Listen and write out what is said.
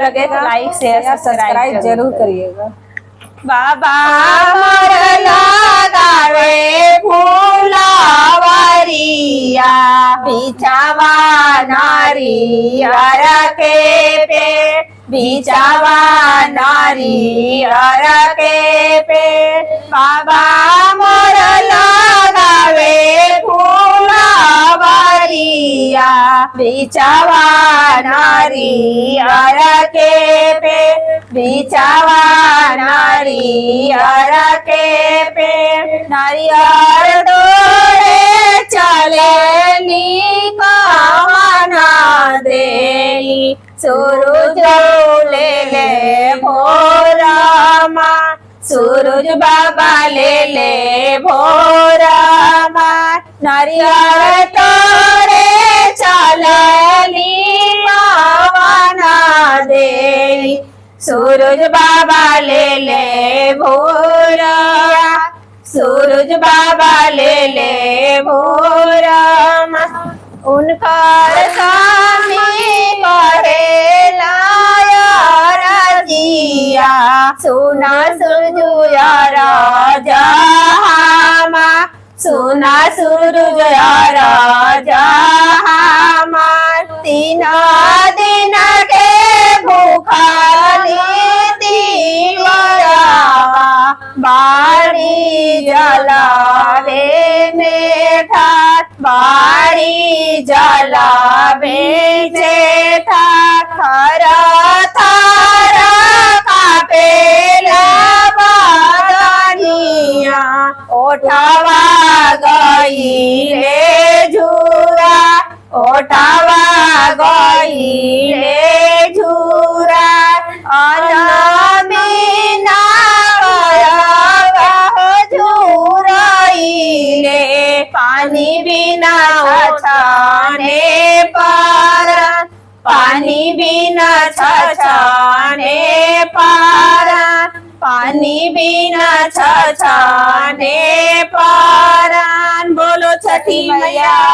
लगे तो लाइक share subscribe जरूर करिएगा। बाबा मोर लगावे फूलावरिया बिछावा नारियर के पेड़ बिछावा नारियर के पेड़ बाबा मोर लगावे फूलावरिया बिछावा नारियर के पेड़ बिछावा नारियर के पेड़ नारियर तोड़े चले कामना देली सूरज ले ले भोरमा सूरज बाबा ले ले भोरमा नारियर तोड़े चली कामना देली सूरज बाबा ले ले भोरा सूरज बाबा ले ले भोरा उनकर स्वामी कहे लाया सुना सुरजु राजा सुना सूरज राजा तीन दिन के भूखाली बाड़ी जलावे मेठा बाड़ी जलावे जेठा खरा थारा कापेला बादनिया ओठावा गई रे झूरा ओठावा गई रे झूरा अनमीना झूराइले पानी बिना छाने पार पानी बिना छाने पार पानी बिना छाने पार बोलो छठी मैया।